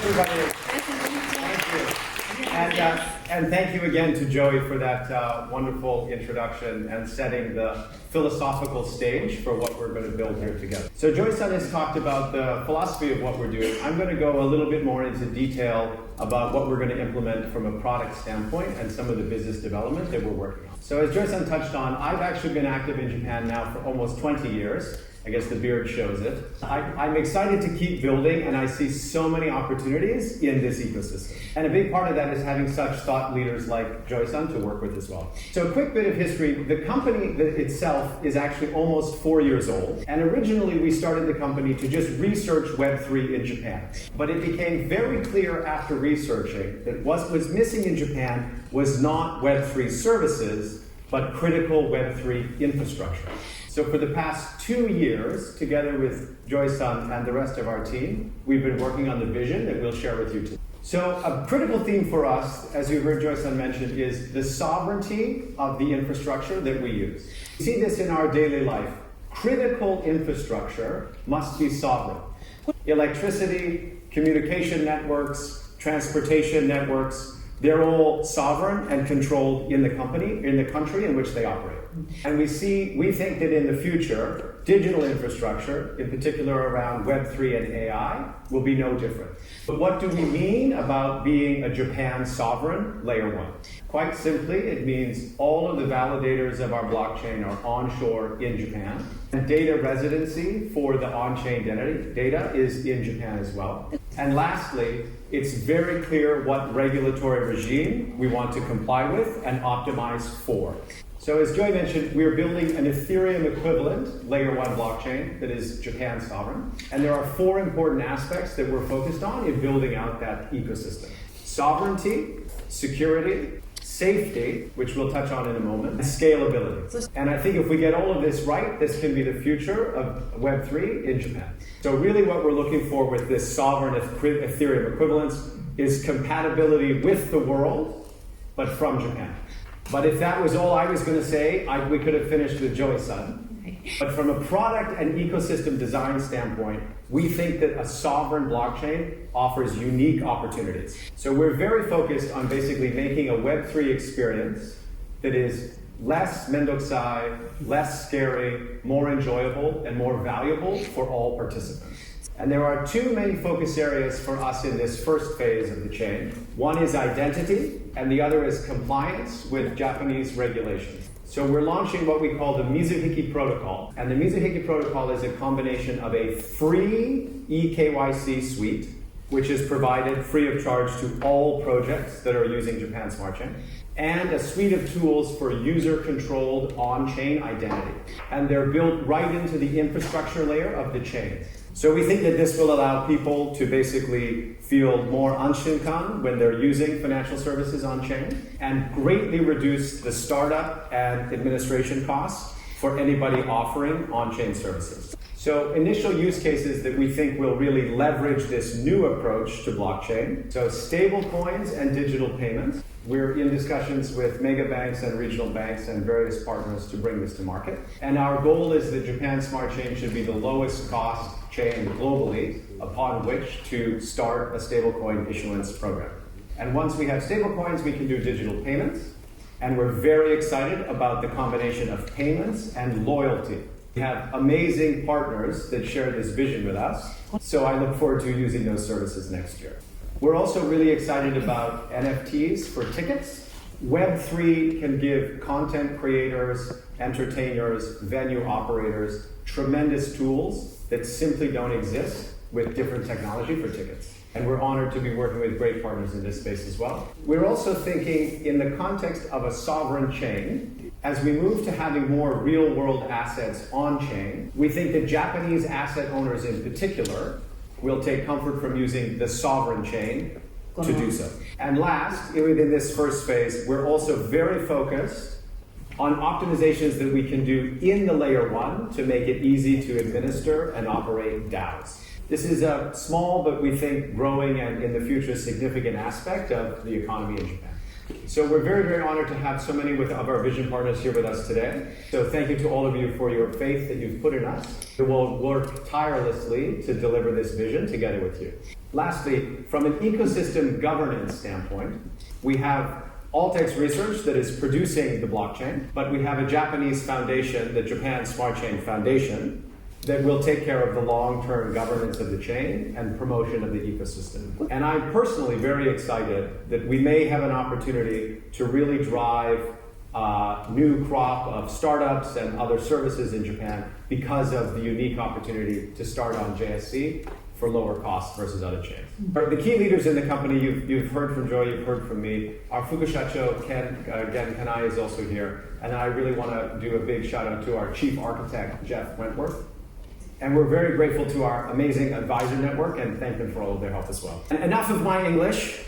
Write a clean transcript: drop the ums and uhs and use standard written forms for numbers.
everybody. Thank you. And thank you again to Joey for that wonderful introduction and setting the philosophical stage for what we're going to build here together. So Joey-san has talked about the philosophy of what we're doing. I'm going to go a little bit more into detail about what we're going to implement from a product standpoint and some of the business development that we're working on. So as Joey-san touched on, I've actually been active in Japan now for almost 20 years. I guess the beard shows it. I'm excited to keep building, and I see so many opportunities in this ecosystem. And a big part of that is having such thought leaders like Joy-san to work with as well. So a quick bit of history. The company itself is actually almost 4 years old. And originally we started the company to just research Web3 in Japan. But it became very clear after researching that what was missing in Japan was not Web3 services, but critical Web3 infrastructure. So for the past 2 years, together with Joy-san and the rest of our team, we've been working on the vision that we'll share with you today. So a critical theme for us, as you heard Joy-san mention, is the sovereignty of the infrastructure that we use. We see this in our daily life. Critical infrastructure must be sovereign. Electricity, communication networks, transportation networks, they're all sovereign and controlled in the country in which they operate. And we think that in the future, digital infrastructure, in particular around Web3 and AI, will be no different. But what do we mean about being a Japan sovereign layer 1? Quite simply, it means all of the validators of our blockchain are onshore in Japan. And data residency for the on-chain data is in Japan as well. And lastly, it's very clear what regulatory regime we want to comply with and optimize for. So as Joy mentioned, we're building an Ethereum equivalent layer 1 blockchain that is Japan sovereign. And there are 4 important aspects that we're focused on in building out that ecosystem. Sovereignty, security, safety, which we'll touch on in a moment, and scalability. And I think if we get all of this right, this can be the future of Web3 in Japan. So really what we're looking for with this sovereign Ethereum equivalence is compatibility with the world, but from Japan. But if that was all I was going to say, we could have finished with Joey-san. But from a product and ecosystem design standpoint, we think that a sovereign blockchain offers unique opportunities. So we're very focused on basically making a Web3 experience that is less mendokusai, less scary, more enjoyable, and more valuable for all participants. And there are 2 main focus areas for us in this first phase of the chain. One is identity, and the other is compliance with Japanese regulations. So we're launching what we call the Mizuhiki Protocol. And the Mizuhiki Protocol is a combination of a free eKYC suite, which is provided free of charge to all projects that are using Japan Smart Chain, and a suite of tools for user-controlled on-chain identity. And they're built right into the infrastructure layer of the chain. So we think that this will allow people to basically feel more anshinkan when they're using financial services on-chain and greatly reduce the startup and administration costs for anybody offering on-chain services. So initial use cases that we think will really leverage this new approach to blockchain. So stable coins and digital payments. We're in discussions with mega banks and regional banks and various partners to bring this to market. And our goal is that Japan Smart Chain should be the lowest cost chain globally upon which to start a stablecoin issuance program. And once we have stablecoins, we can do digital payments. And we're very excited about the combination of payments and loyalty. We have amazing partners that share this vision with us. So I look forward to using those services next year. We're also really excited about NFTs for tickets. Web3 can give content creators, entertainers, venue operators tremendous tools that simply don't exist with different technology for tickets. And we're honored to be working with great partners in this space as well. We're also thinking in the context of a sovereign chain. As we move to having more real-world assets on-chain, we think that Japanese asset owners in particular will take comfort from using the sovereign chain to do so. And last, within this first phase, we're also very focused on optimizations that we can do in the layer 1 to make it easy to administer and operate DAOs. This is a small, but we think growing and in the future significant aspect of the economy in Japan. So we're very, very honored to have so many of our vision partners here with us today. So thank you to all of you for your faith that you've put in us. We will work tirelessly to deliver this vision together with you. Lastly, from an ecosystem governance standpoint, we have AltX Research that is producing the blockchain, but we have a Japanese foundation, the Japan Smart Chain Foundation, that will take care of the long-term governance of the chain and promotion of the ecosystem. And I'm personally very excited that we may have an opportunity to really drive a new crop of startups and other services in Japan because of the unique opportunity to start on JSC for lower costs versus other chains. The key leaders in the company, you've heard from Joy, you've heard from me. Our Fukushacho, Ken Kanai is also here. And I really want to do a big shout out to our chief architect, Jeff Wentworth. And we're very grateful to our amazing advisor network and thank them for all of their help as well. And enough of my English.